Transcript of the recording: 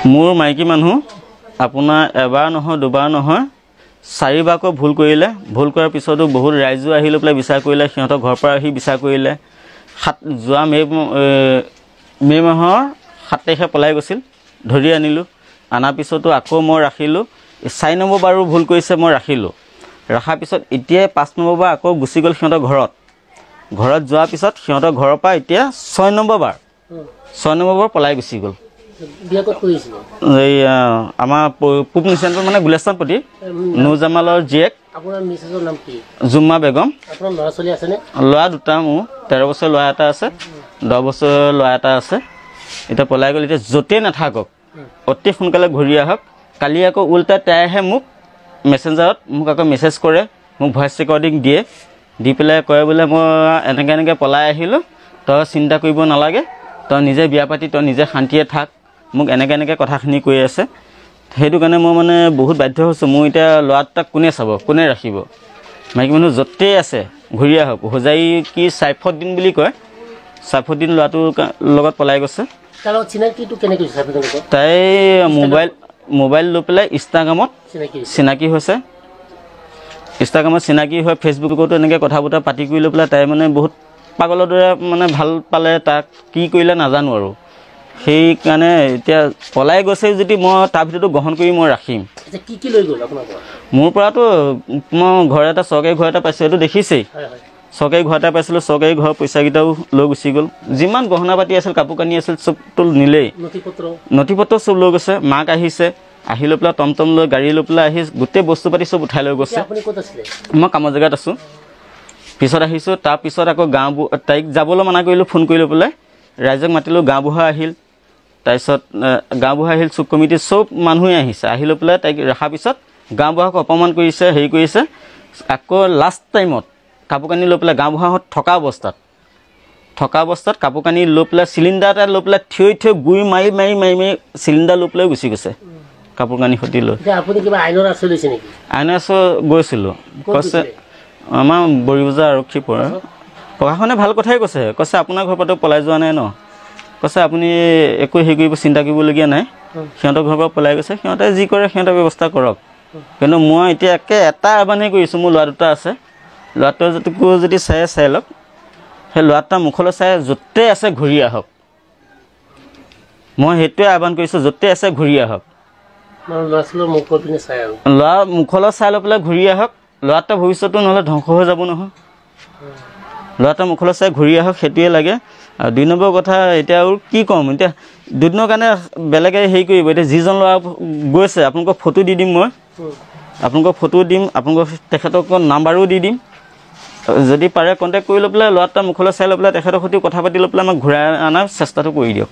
মোৰ মাইকী মানুহ আপোনাৰ এবাৰ নহয় দুবাৰ নহয় চাৰিবাৰকৈ ভুল কৰিলে ভুল কৰাৰ পিছতো বহুত ৰাইজো আহিলে প্লাই বিচাৰ কৰিলে সিহঁতৰ ঘৰৰ পৰা আহি বিচাৰ কৰিলে যোৱা মে মাহৰ 7 তাৰিখে পলাই গৈছিল ধৰি আনিলোঁ আনাৰ পিছতো আকৌ মই ৰাখিলোঁ 4 নম্বৰ বাৰো ভুল কৰিছে মই ৰাখিলোঁ ৰাখাৰ পিছত এতিয়া 5 নম্বৰ বাৰ আকৌ গুচি গ'ল সিহঁতৰ ঘৰত যোৱাৰ পিছত সিহঁতৰ ঘৰৰ পৰা এতিয়া 6 নম্বৰ বাৰ পলাই গুচি গ'ল বিয়া ক'ত কৰিছিল এই আমাৰ পূব নিচেন্টৰ মানে গুলেস্তানপতি নুজামালৰ জীয়েক আপোনাৰ মিছেছৰ নাম কি জুম্মা বেগম আপোনাৰ ল'ৰা ছোৱালী আছে নে ল'ৰা দুটা মোৰ 13 বছৰ ল'ৰা এটা আছে 10 বছৰ ল'ৰা এটা আছে এটা পলাই গ'ল এতিয়া যতে নাথাকক অতি সোনকালে ঘূৰি আহক কালি আকৌ উল্টা তাইহে মোক মেসেঞ্জাৰত মোক আকৌ মেসেজ কৰে মোক ভয়েস ৰেকৰ্ডিং দিয়ে দি পেলাই কয় বোলে মই এনেকৈ পলাই আহিলোঁ তই চিন্তা কৰিব নালাগে তই নিজে বিয়া পাতি তই নিজে শান্তিয়ে থাক মোক এনেকৈ কথাখিনি কৈ আছে সেইটো কাৰণে মই মানে বহুত বাধ্য হৈছোঁ মোৰ এতিয়া ল'ৰাটাক কোনে চাব কোনে ৰাখিব মাইকী মানুহ য'তে আছে ঘূৰি আহক হোজাই কি সাইফুদ্দিন বুলি কয় সাইফুদ্দিন ল'ৰাটোৰ লগত পলাই গৈছে কাৰণ চিনাকিটো কেনেকৈ সাইফুদ্দিন লগত তাই মোবাইল লৈ পেলাই ইনষ্টাগ্ৰামত চিনাকি হৈছে ইনষ্টাগ্ৰামত চিনাকি হৈ ফেচবুকতো এনেকৈ কথা বতৰা পাতি কৰি লৈ পেলাই তাই মানে বহুত পাগলৰ দৰে মানে ভাল পালে তাক কি কৰিলে নাজানো আৰু সেইকাৰণে এতিয়া পলাই গৈছে যদি মই তাৰ ভিতৰতো গ্ৰহণ কৰি মই ৰাখিম কি লৈ গ'ল আপোনাৰ পৰা মোৰ পৰাতো মই ঘৰ এটা চৰকাৰী ঘৰ এটা পাইছোঁ এইটো দেখিছেই চৰকাৰী ঘৰ এটা পাইছিলোঁ চৰকাৰী ঘৰৰ পইচাকেইটাও লৈ গুচি গ'ল যিমান গহনা পাতি আছিল কাপোৰ কানি আছিল চবটো নিলেই নথি-পত্ৰ চব লৈ গৈছে মাক আহিছে আহি লৈ পেলাই টমটম লৈ গাড়ী লৈ পেলাই আহি গোটেই বস্তু পাতি চব উঠাই লৈ গৈছে মই কামৰ জেগাত আছোঁ পিছত আহিছোঁ তাৰ পিছত আকৌ তাইক যাবলৈ মানা কৰিলোঁ ফোন কৰি লৈ পেলাই ৰাইজক মাতিলোঁ গাঁওবুঢ়া আহিল তাৰপিছত গাঁওবুঢ়া আহিল চুক কমিটিৰ চব মানুহে আহিছে আহি লৈ পেলাই তাইক ৰখাৰ পিছত গাঁওবুঢ়াক অপমান কৰিছে হেৰি কৰিছে আকৌ লাষ্ট টাইমত কাপোৰ কানি লৈ পেলাই গাঁওবুঢ়াহঁত থকা অৱস্থাত কাপোৰ কানি লৈ পেলাই চিলিণ্ডাৰ এটা লৈ পেলাই থিয় গুৰি মাৰি চিলিণ্ডাৰ লৈ পেলাই গুচি গৈছে কাপোৰ কানি সতি লৈ আইনৰ আশ্ৰয় গৈছিলোঁ কৈছে আমাৰ বৰিবজাৰ আৰক্ষী পৰা প্ৰশাসনে ভাল কথাই কৈছে আপোনাৰ ঘৰৰ পৰা পলাই যোৱা নাই ন কৈছে আপুনি একো হেৰি কৰিব চিন্তা কৰিবলগীয়া নাই সিহঁতৰ ঘৰৰ পৰা পলাই গৈছে সিহঁতে যি কৰে সিহঁতৰ ব্যৱস্থা কৰক কিন্তু মই এতিয়া এটা আহ্বানহে কৰিছোঁ মোৰ ল'ৰা দুটা আছে ল'ৰাটোকো যদি চাই লওক সেই ল'ৰাটা মুখলৈ চাই য'তে আছে ঘূৰি আহক মই সেইটোৱে আহ্বান কৰিছোঁ য'তে আছে ঘূৰি আহক ল'ৰা মুখলৈ চাই লৈ পেলাই ঘূৰি আহক ল'ৰাটা ভৱিষ্যতটো নহ'লে ধ্বংস হৈ যাব নহয় ল'ৰাটা মুখলৈ চাই ঘূৰি আহক সেইটোৱে লাগে আৰু 2 নম্বৰ কথা এতিয়া আৰু কি ক'ম এতিয়া 2 দিনৰ কাৰণে বেলেগে হেৰি কৰিব এতিয়া যিজন ল'ৰা গৈছে আপোনালোকক ফটো দি দিম মই আপোনালোকক ফটো দিম আপোনালোকক তেখেতক নাম্বাৰো দি দিম যদি পাৰে কণ্টেক্ট কৰি লৈ পেলাই ল'ৰাটা মুখলৈ চাই লৈ পেলাই তেখেতৰ সৈতে কথা পাতি লৈ পেলাই আমাক ঘূৰাই অনাৰ চেষ্টাটো কৰি দিয়ক